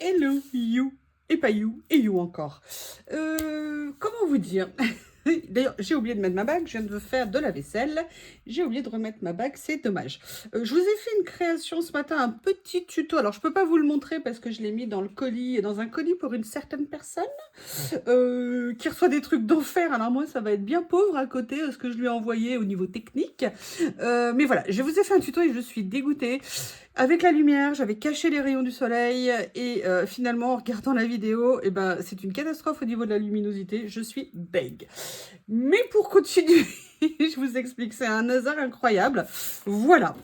Hello, you, et pas you, et you encore. Comment vous dire? D'ailleurs, j'ai oublié de mettre ma bague, je viens de faire de la vaisselle, j'ai oublié de remettre ma bague, c'est dommage. Je vous ai fait une création ce matin, un petit tuto, alors je peux pas vous le montrer parce que je l'ai mis dans le colis, dans un colis pour une certaine personne qui reçoit des trucs d'enfer, alors moi ça va être bien pauvre à côté de ce que je lui ai envoyé au niveau technique. Mais voilà, je vous ai fait un tuto et je suis dégoûtée. Avec la lumière, j'avais caché les rayons du soleil et finalement, en regardant la vidéo, eh ben, c'est une catastrophe au niveau de la luminosité. Je suis deg. Mais pour continuer, je vous explique, c'est un hasard incroyable. Voilà.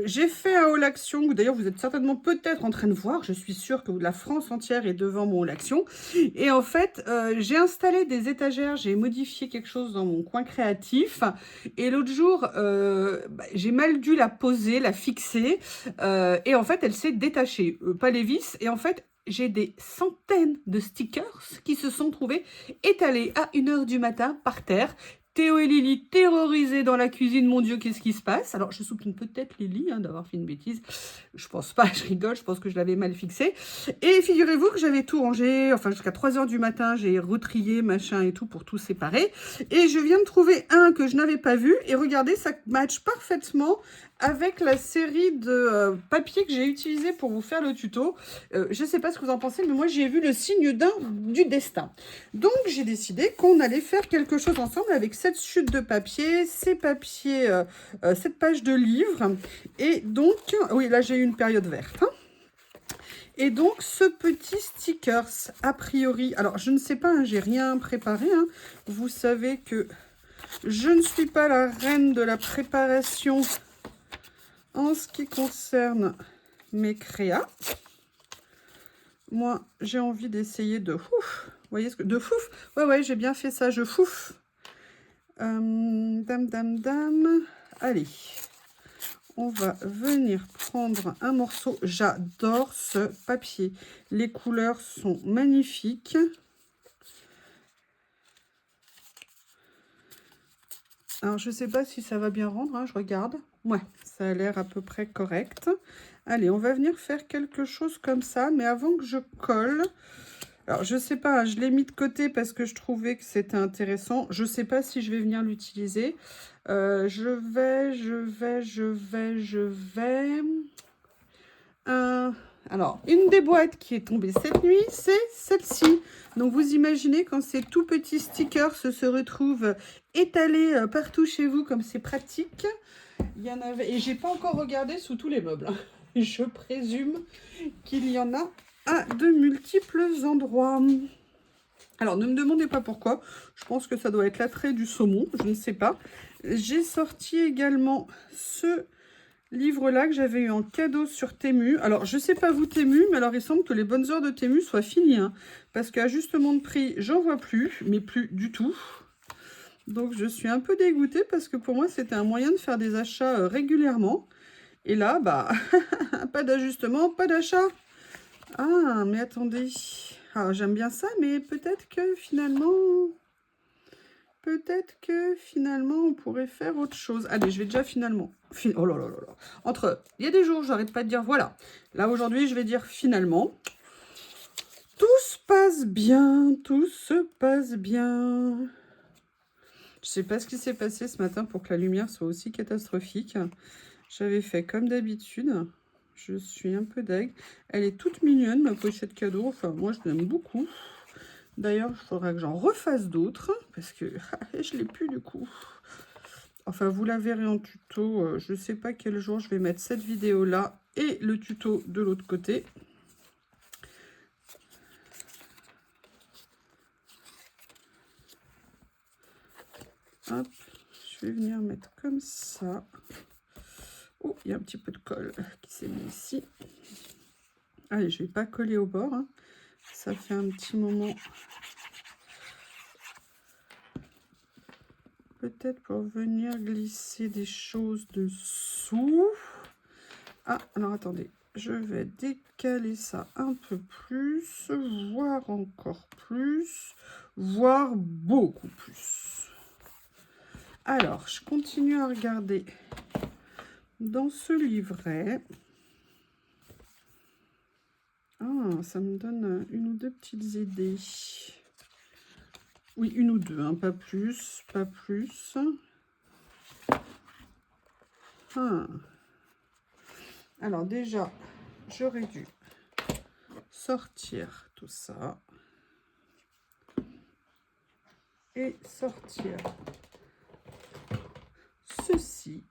J'ai fait un haul action, que d'ailleurs vous êtes certainement peut-être en train de voir. Je suis sûre que la France entière est devant mon haul action. Et en fait, j'ai installé des étagères, j'ai modifié quelque chose dans mon coin créatif. Et l'autre jour, j'ai mal dû la poser, la fixer. Et en fait, elle s'est détachée. Pas les vis. Et en fait, j'ai des centaines de stickers qui se sont trouvés étalés à 1h du matin par terre. Théo et Lily terrorisés dans la cuisine. Mon Dieu, qu'est-ce qui se passe? Alors, je soupçonne peut-être Lily d'avoir fait une bêtise. Je pense pas, je rigole, je pense que je l'avais mal fixé. Et figurez-vous que j'avais tout rangé, enfin jusqu'à 3h du matin, j'ai retrié, machin et tout pour tout séparer. Et je viens de trouver un que je n'avais pas vu. Et regardez, ça match parfaitement avec la série de papier que j'ai utilisé pour vous faire le tuto. Je ne sais pas ce que vous en pensez, mais moi j'ai vu le signe du destin. Donc j'ai décidé qu'on allait faire quelque chose ensemble avec cette chute de papier, ces papiers, cette page de livre. Et donc, oui, là j'ai eu une période verte. Hein. Et donc, ce petit stickers, a priori, alors je ne sais pas, hein, j'ai rien préparé. Hein. Vous savez que je ne suis pas la reine de la préparation en ce qui concerne mes créas. Moi, j'ai envie d'essayer de fouf. Vous voyez ce que... De fouf. Ouais, j'ai bien fait ça, je fouf. Dame. Allez. On va venir prendre un morceau. J'adore ce papier. Les couleurs sont magnifiques. Alors, je ne sais pas si ça va bien rendre. Hein, je regarde. Ouais, ça a l'air à peu près correct. Allez, on va venir faire quelque chose comme ça. Mais avant que je colle... Alors, je ne sais pas, je l'ai mis de côté parce que je trouvais que c'était intéressant. Je ne sais pas si je vais venir l'utiliser. Je vais... Alors, une des boîtes qui est tombée cette nuit, c'est celle-ci. Donc, vous imaginez quand ces tout petits stickers se retrouvent étalés partout chez vous, comme c'est pratique. Il y en avait... Et j'ai pas encore regardé sous tous les meubles. Je présume qu'il y en a à de multiples endroits. Alors, ne me demandez pas pourquoi. Je pense que ça doit être l'attrait du saumon. Je ne sais pas. J'ai sorti également ce livre-là que j'avais eu en cadeau sur Temu. Alors, je ne sais pas vous Temu, mais alors il semble que les bonnes heures de Temu soient finies. Hein, parce qu'à ajustement de prix, j'en vois plus, mais plus du tout. Donc, je suis un peu dégoûtée parce que pour moi, c'était un moyen de faire des achats régulièrement. Et là, bah, pas d'ajustement, pas d'achat. Ah, mais attendez. Ah, j'aime bien ça, mais peut-être que finalement, on pourrait faire autre chose. Allez, je vais déjà finalement. Oh là là là là. Entre, il y a des jours, j'arrête pas de dire voilà. Là, aujourd'hui, je vais dire finalement. Tout se passe bien, tout se passe bien. Je sais pas ce qui s'est passé ce matin pour que la lumière soit aussi catastrophique. J'avais fait comme d'habitude. Je suis un peu deg. Elle est toute mignonne, ma pochette cadeau. Enfin, moi, je l'aime beaucoup. D'ailleurs, il faudra que j'en refasse d'autres. Parce que je ne l'ai plus du coup. Enfin, vous la verrez en tuto. Je ne sais pas quel jour je vais mettre cette vidéo-là. Et le tuto de l'autre côté. Hop. Je vais venir mettre comme ça. Oh, il y a un petit peu de colle qui s'est mis ici. Allez, je ne vais pas coller au bord. Hein. Ça fait un petit moment. Peut-être pour venir glisser des choses dessous. Ah, alors attendez. Je vais décaler ça un peu plus, voire encore plus, voire beaucoup plus. Alors, je continue à regarder dans ce livret. Ah, Ah, ça me donne une ou deux petites idées. Oui, une ou deux, hein, pas plus, pas plus. Ah. Alors déjà, j'aurais dû sortir tout ça. Et sortir ceci.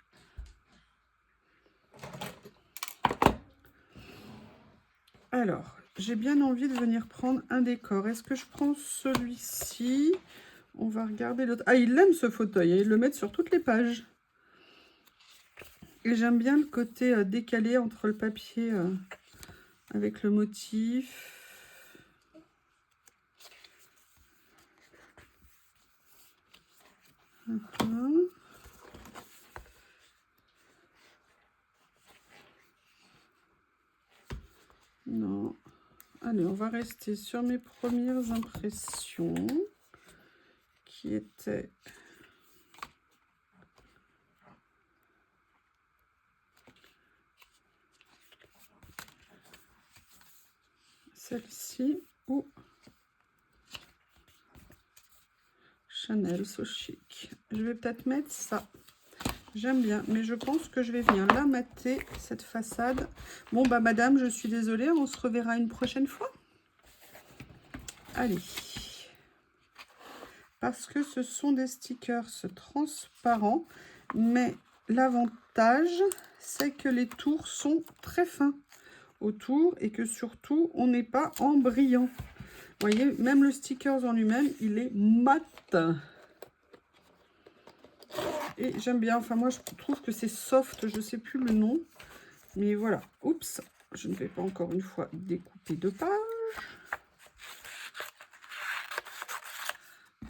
Alors, j'ai bien envie de venir prendre un décor. Est-ce que je prends celui-ci? On va regarder l'autre. Ah, il aime ce fauteuil, hein, il le met sur toutes les pages. Et j'aime bien le côté décalé entre le papier avec le motif. Non. Allez, on va rester sur mes premières impressions qui étaient celle-ci ou Chanel So Chic. Je vais peut-être mettre ça. J'aime bien, mais je pense que je vais venir la mater, cette façade. Bon, bah, madame, je suis désolée, on se reverra une prochaine fois. Allez. Parce que ce sont des stickers transparents, mais l'avantage, c'est que les tours sont très fins autour et que surtout, on n'est pas en brillant. Vous voyez, même le sticker en lui-même, il est mat. Et j'aime bien, enfin moi je trouve que c'est soft, je ne sais plus le nom. Mais voilà, oups, je ne vais pas encore une fois découper de pages.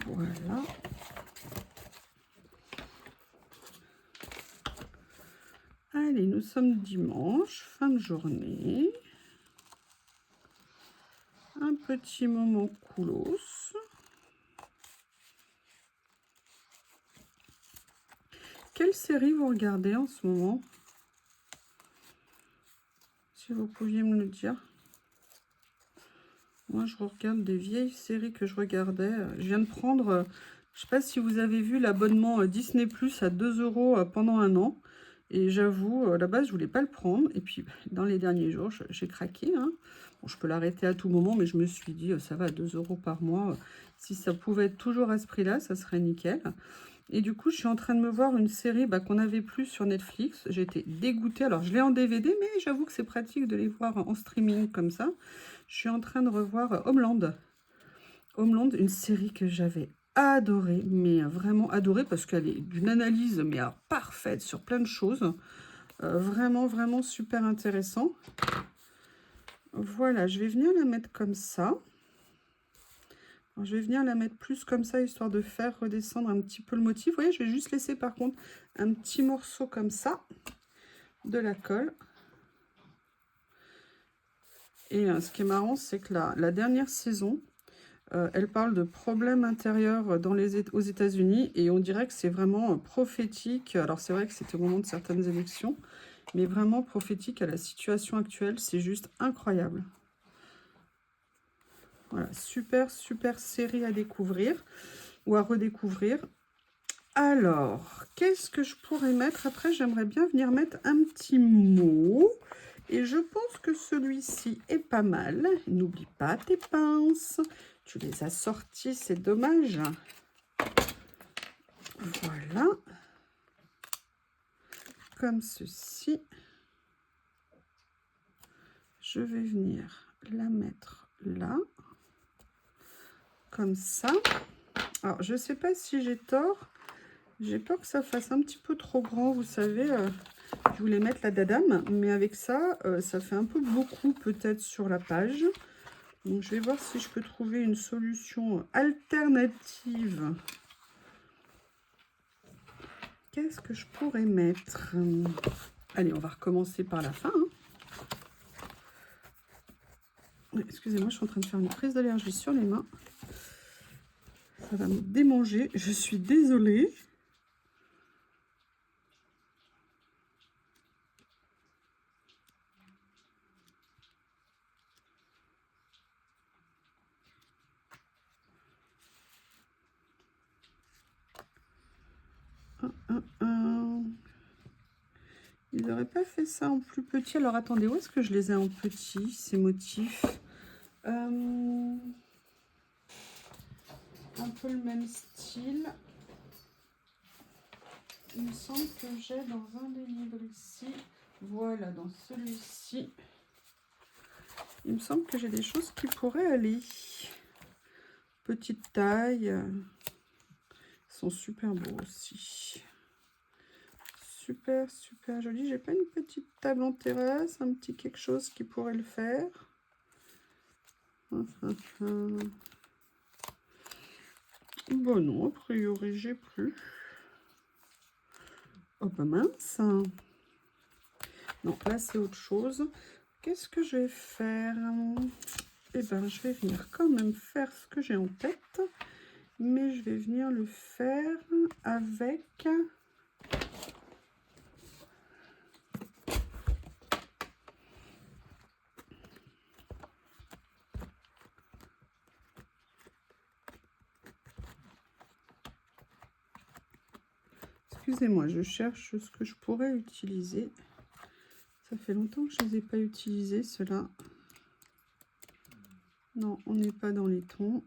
Voilà. Allez, nous sommes dimanche, fin de journée. Un petit moment coolos. Quelle série vous regardez en ce moment? Si vous pouviez me le dire. Moi, je regarde des vieilles séries que je regardais. Je viens de prendre, je ne sais pas si vous avez vu l'abonnement Disney Plus à 2 € pendant un an. Et j'avoue, à la base, je voulais pas le prendre. Et puis, dans les derniers jours, j'ai craqué. Hein. Bon, je peux l'arrêter à tout moment, mais je me suis dit, ça va, 2 € par mois. Si ça pouvait être toujours à ce prix-là, ça serait nickel. Et du coup, je suis en train de me voir une série qu'on n'avais plus sur Netflix. J'étais dégoûtée. Alors, je l'ai en DVD, mais j'avoue que c'est pratique de les voir en streaming comme ça. Je suis en train de revoir Homeland. Homeland, une série que j'avais adorée, mais vraiment adorée, parce qu'elle est d'une analyse mais parfaite sur plein de choses. Vraiment, vraiment super intéressant. Voilà, je vais venir la mettre comme ça. Alors, je vais venir la mettre plus comme ça, histoire de faire redescendre un petit peu le motif. Vous voyez, je vais juste laisser par contre un petit morceau comme ça de la colle. Et ce qui est marrant, c'est que la dernière saison, elle parle de problèmes intérieurs aux États-Unis et on dirait que c'est vraiment prophétique. Alors c'est vrai que c'était au moment de certaines élections, mais vraiment prophétique à la situation actuelle. C'est juste incroyable. Voilà, super, super série à découvrir ou à redécouvrir. Alors, qu'est-ce que je pourrais mettre? Après, j'aimerais bien venir mettre un petit mot. Et je pense que celui-ci est pas mal. N'oublie pas tes pinces. Tu les as sorties, c'est dommage. Voilà. Comme ceci. Je vais venir la mettre là. Comme ça. Alors, je ne sais pas si j'ai tort. J'ai peur que ça fasse un petit peu trop grand, vous savez. Je voulais mettre la dadame, mais avec ça, ça fait un peu beaucoup peut-être sur la page. Donc, je vais voir si je peux trouver une solution alternative. Qu'est-ce que je pourrais mettre? Allez, on va recommencer par la fin. Hein. Excusez-moi, je suis en train de faire une crise d'allergie sur les mains. Ça va me démanger. Je suis désolée. Ils n'auraient pas fait ça en plus petit. Alors attendez, où est-ce que je les ai en petit, ces motifs? Un peu le même style. Il me semble que j'ai dans un des livres ici. Voilà, dans celui-ci. Il me semble que j'ai des choses qui pourraient aller. Petite taille. Ils sont super beaux aussi. Super, super joli. J'ai pas une petite table en terrasse, un petit quelque chose qui pourrait le faire. Bon non, a priori j'ai plus. Oh bah mince. Non, là c'est autre chose. Qu'est-ce que je vais faire? Eh ben je vais venir quand même faire ce que j'ai en tête. Mais je vais venir le faire avec... Excusez-moi, je cherche ce que je pourrais utiliser. Ça fait longtemps que je ne les ai pas utilisés, ceux-là. Non, on n'est pas dans les tons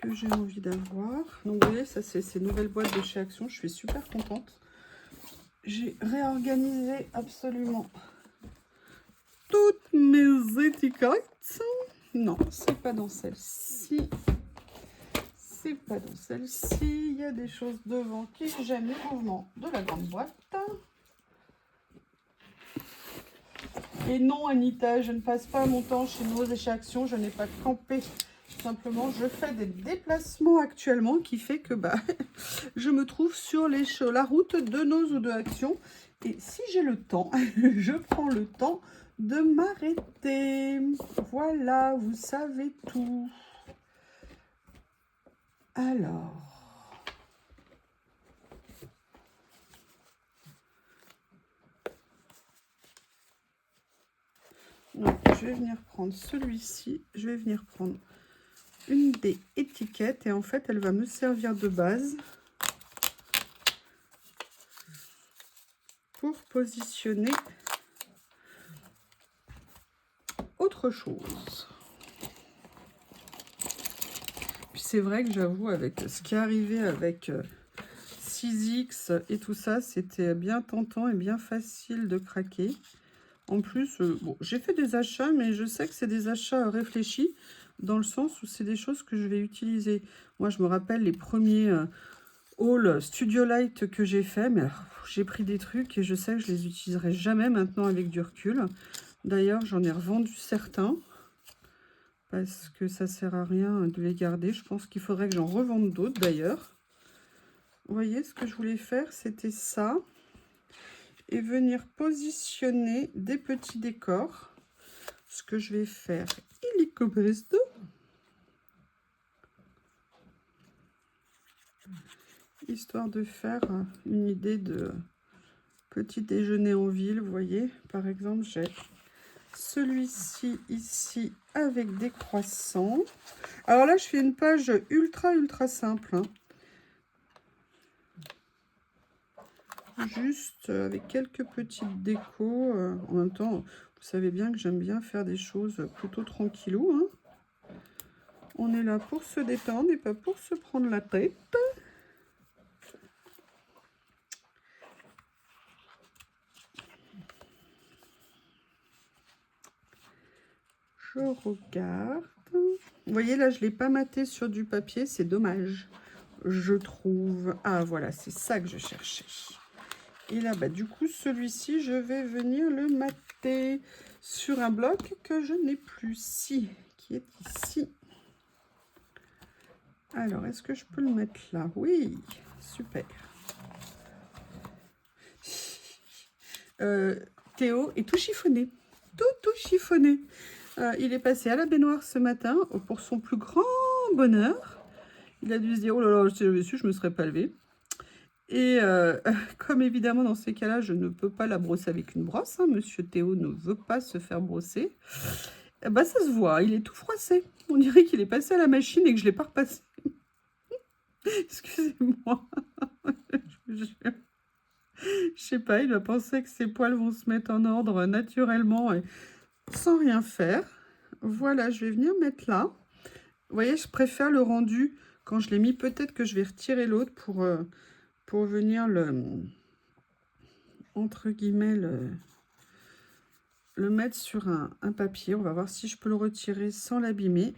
que j'ai envie d'avoir. Donc, vous voyez, ça, c'est ces nouvelles boîtes de chez Action. Je suis super contente. J'ai réorganisé absolument toutes mes étiquettes. Non, c'est pas dans celle-ci. C'est pas dans celle-ci. Il y a des choses devant qui j'aime les mouvements de la grande boîte. Et non, Anita, je ne passe pas mon temps chez Nose et chez Action. Je n'ai pas campé. Simplement, je fais des déplacements actuellement qui fait que je me trouve sur la route de Nose ou de Action. Et si j'ai le temps, je prends le temps de m'arrêter. Voilà, vous savez tout. Alors... Donc, je vais venir prendre celui-ci. Je vais venir prendre une des étiquettes. Et en fait, elle va me servir de base pour positionner autre chose. Puis c'est vrai que j'avoue, avec ce qui est arrivé avec 6X et tout ça, c'était bien tentant et bien facile de craquer. En plus, bon, j'ai fait des achats, mais je sais que c'est des achats réfléchis, dans le sens où c'est des choses que je vais utiliser. Moi, je me rappelle les premiers haul Studio Light que j'ai fait, mais j'ai pris des trucs et je sais que je les utiliserai jamais maintenant avec du recul. D'ailleurs, j'en ai revendu certains parce que ça sert à rien de les garder. Je pense qu'il faudrait que j'en revende d'autres d'ailleurs. Vous voyez, ce que je voulais faire, c'était ça. Et venir positionner des petits décors. Ce que je vais faire illico presto. Histoire de faire une idée de petit déjeuner en ville. Vous voyez, par exemple, j'ai celui-ci ici avec des croissants. Alors là, je fais une page ultra simple. Hein. Juste avec quelques petites décos. En même temps, vous savez bien que j'aime bien faire des choses plutôt tranquillou. Hein. On est là pour se détendre et pas pour se prendre la tête. Je regarde. Vous voyez, là, je ne l'ai pas maté sur du papier. C'est dommage, je trouve. Ah, voilà, c'est ça que je cherchais. Et là, du coup, celui-ci, je vais venir le mater sur un bloc que je n'ai plus ici, qui est ici. Alors, est-ce que je peux le mettre là? Oui, super. Théo est tout chiffonné. Tout chiffonné. Il est passé à la baignoire ce matin pour son plus grand bonheur. Il a dû se dire, oh là là, si j'avais su, je ne me serais pas levée. Et comme évidemment, dans ces cas-là, je ne peux pas la brosser avec une brosse. Hein, Monsieur Théo ne veut pas se faire brosser. Ça se voit, il est tout froissé. On dirait qu'il est passé à la machine et que je ne l'ai pas repassé. Excusez-moi. Je vous jure. Je sais pas, il va penser que ses poils vont se mettre en ordre naturellement et sans rien faire. Voilà, je vais venir mettre là. Vous voyez, je préfère le rendu quand je l'ai mis. Peut-être que je vais retirer l'autre pour venir entre guillemets, le mettre sur un papier. On va voir si je peux le retirer sans l'abîmer.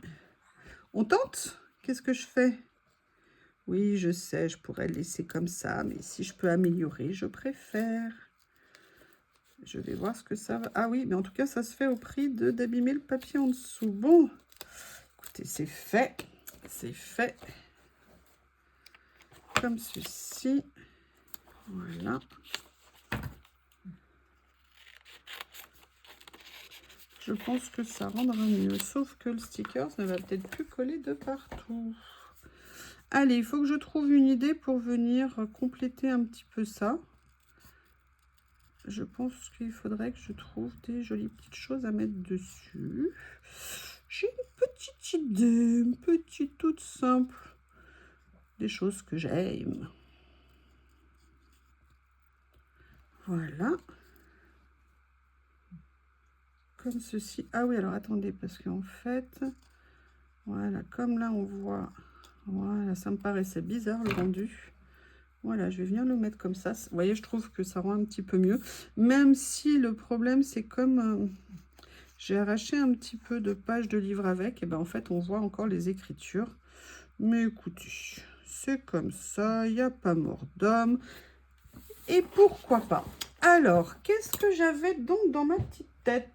On tente? Qu'est-ce que je fais? Oui, je sais, je pourrais le laisser comme ça, mais si je peux améliorer, je préfère. Je vais voir ce que ça va. Ah oui, mais en tout cas, ça se fait au prix d'abîmer le papier en dessous. Bon, écoutez, c'est fait. C'est fait. Comme ceci. Voilà. Je pense que ça rendra mieux, sauf que le sticker ne va peut-être plus coller de partout. Allez, il faut que je trouve une idée pour venir compléter un petit peu ça. Je pense qu'il faudrait que je trouve des jolies petites choses à mettre dessus. J'ai une petite idée, une petite toute simple. Des choses que j'aime. Voilà. Comme ceci. Ah oui, alors attendez, parce qu'en fait, voilà, comme là on voit, voilà, ça me paraissait bizarre le rendu. Voilà, je vais venir le mettre comme ça. Vous voyez, je trouve que ça rend un petit peu mieux. Même si le problème, c'est comme j'ai arraché un petit peu de pages de livre avec, et ben en fait, on voit encore les écritures. Mais écoutez, c'est comme ça, il n'y a pas mort d'homme. Et pourquoi pas? Alors, qu'est-ce que j'avais donc dans ma petite tête?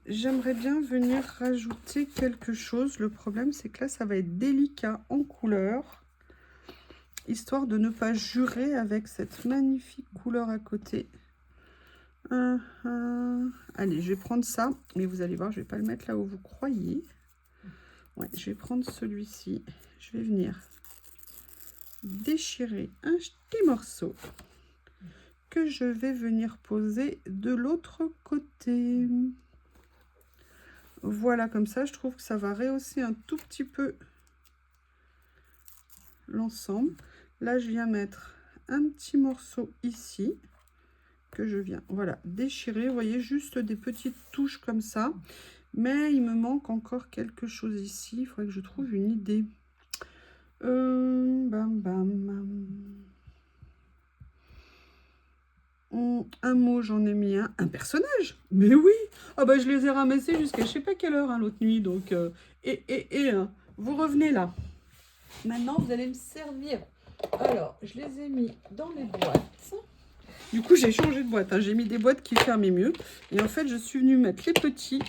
J'aimerais bien venir rajouter quelque chose. Le problème, c'est que là, ça va être délicat en couleur. Histoire de ne pas jurer avec cette magnifique couleur à côté. Allez, je vais prendre ça. Mais vous allez voir, je ne vais pas le mettre là où vous croyez. Ouais, je vais prendre celui-ci. Je vais venir déchirer un petit morceau que je vais venir poser de l'autre côté. Voilà, comme ça, je trouve que ça va rehausser un tout petit peu l'ensemble. Là, je viens mettre un petit morceau ici que je viens, voilà, déchirer. Vous voyez, juste des petites touches comme ça. Mais il me manque encore quelque chose ici. Il faudrait que je trouve une idée. Bam, bam. Un mot, j'en ai mis un personnage. Mais oui. Ah bah je les ai ramassés jusqu'à je sais pas quelle heure l'autre nuit. Donc vous revenez là. Maintenant vous allez me servir. Alors je les ai mis dans les boîtes. Du coup j'ai changé de boîte. J'ai mis des boîtes qui fermaient mieux. Et en fait je suis venue mettre les petits.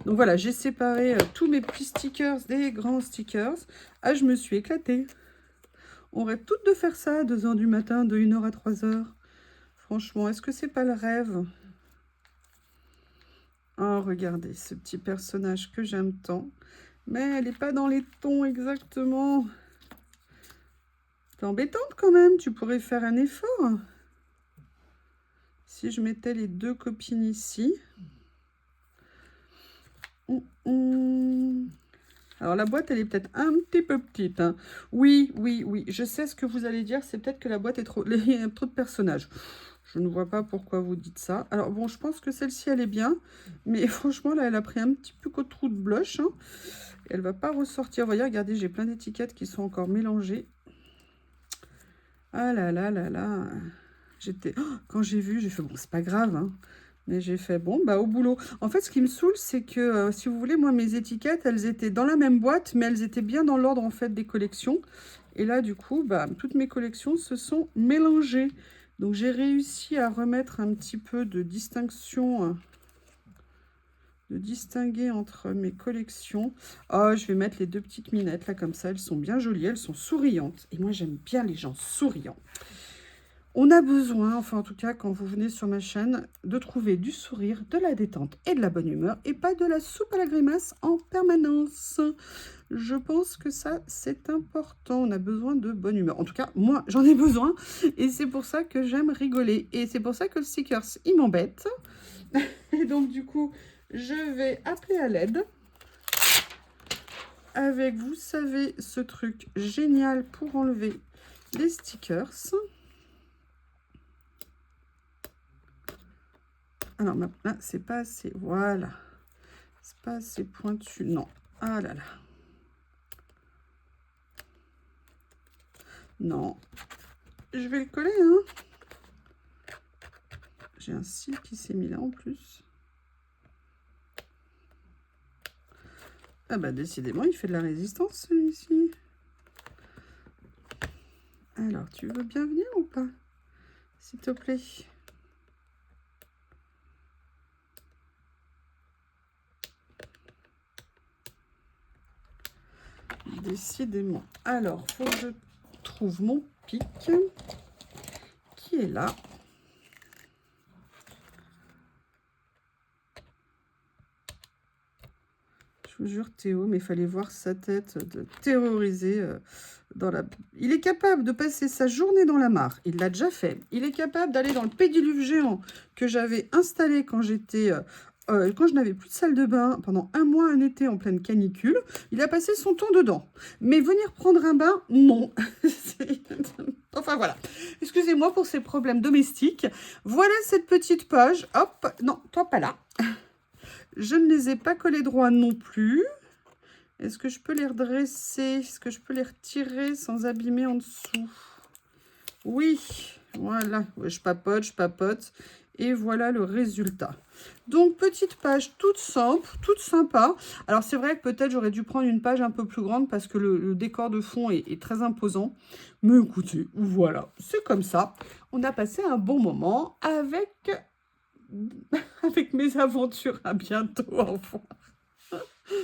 Donc voilà, j'ai séparé tous mes petits stickers des grands stickers. Ah, je me suis éclatée. On rêve toutes de faire ça à 2 h du matin, de 1 h à 3 h. Franchement, est-ce que c'est pas le rêve? Oh, regardez, ce petit personnage que j'aime tant. Mais elle n'est pas dans les tons exactement. C'est embêtante quand même, tu pourrais faire un effort. Si je mettais les deux copines ici. Alors la boîte, elle est peut-être un petit peu petite. Oui, oui, oui, je sais ce que vous allez dire. C'est peut-être que la boîte est trop... Il y a trop de personnages. Je ne vois pas pourquoi vous dites ça. Alors bon, je pense que celle-ci, elle est bien. Mais franchement, là, elle a pris un petit peu de trou de blush. Elle va pas ressortir. Vous voyez, regardez, j'ai plein d'étiquettes qui sont encore mélangées. Ah là là là là. J'étais... Oh, quand j'ai vu, j'ai fait, bon, c'est pas grave. Mais j'ai fait, bon, bah au boulot. En fait, ce qui me saoule, c'est que, si vous voulez, moi, mes étiquettes, elles étaient dans la même boîte, mais elles étaient bien dans l'ordre, en fait, des collections. Et là, du coup, bah, toutes mes collections se sont mélangées. Donc, j'ai réussi à remettre un petit peu de distinction, de distinguer entre mes collections. Oh, je vais mettre les deux petites minettes, là, comme ça. Elles sont bien jolies, elles sont souriantes. Et moi, j'aime bien les gens souriants. On a besoin, enfin en tout cas quand vous venez sur ma chaîne, de trouver du sourire, de la détente et de la bonne humeur et pas de la soupe à la grimace en permanence. Je pense que ça c'est important, on a besoin de bonne humeur. En tout cas, moi j'en ai besoin et c'est pour ça que j'aime rigoler. Et c'est pour ça que le stickers, il m'embête. Et donc du coup, je vais appeler à l'aide. Avec, vous savez, ce truc génial pour enlever les stickers. Alors maintenant, c'est pas assez, voilà. C'est pas assez pointu, non. Ah là là. Non. Je vais le coller, hein. J'ai un cil qui s'est mis là en plus. Ah bah décidément, il fait de la résistance celui-ci. Alors, tu veux bien venir ou pas? S'il te plaît. Décidément. Alors, faut que je trouve mon pic qui est là. Je vous jure, Théo, mais il fallait voir sa tête de terrorisé dans la... Il est capable de passer sa journée dans la mare. Il l'a déjà fait. Il est capable d'aller dans le pédiluve géant que j'avais installé quand j'étais... quand je n'avais plus de salle de bain pendant un mois, un été en pleine canicule. Il a passé son temps dedans. Mais venir prendre un bain, non. Enfin voilà. Excusez-moi pour ces problèmes domestiques. Voilà cette petite page. Hop. Non, toi pas là. Je ne les ai pas collés droits non plus. Est-ce que je peux les redresser? Est-ce que je peux les retirer sans abîmer en dessous? Oui, voilà. Ouais, je papote. Et voilà le résultat. Donc, petite page toute simple, toute sympa. Alors, c'est vrai que peut-être j'aurais dû prendre une page un peu plus grande parce que le décor de fond est très imposant. Mais écoutez, voilà, c'est comme ça. On a passé un bon moment avec mes aventures. À bientôt, au revoir.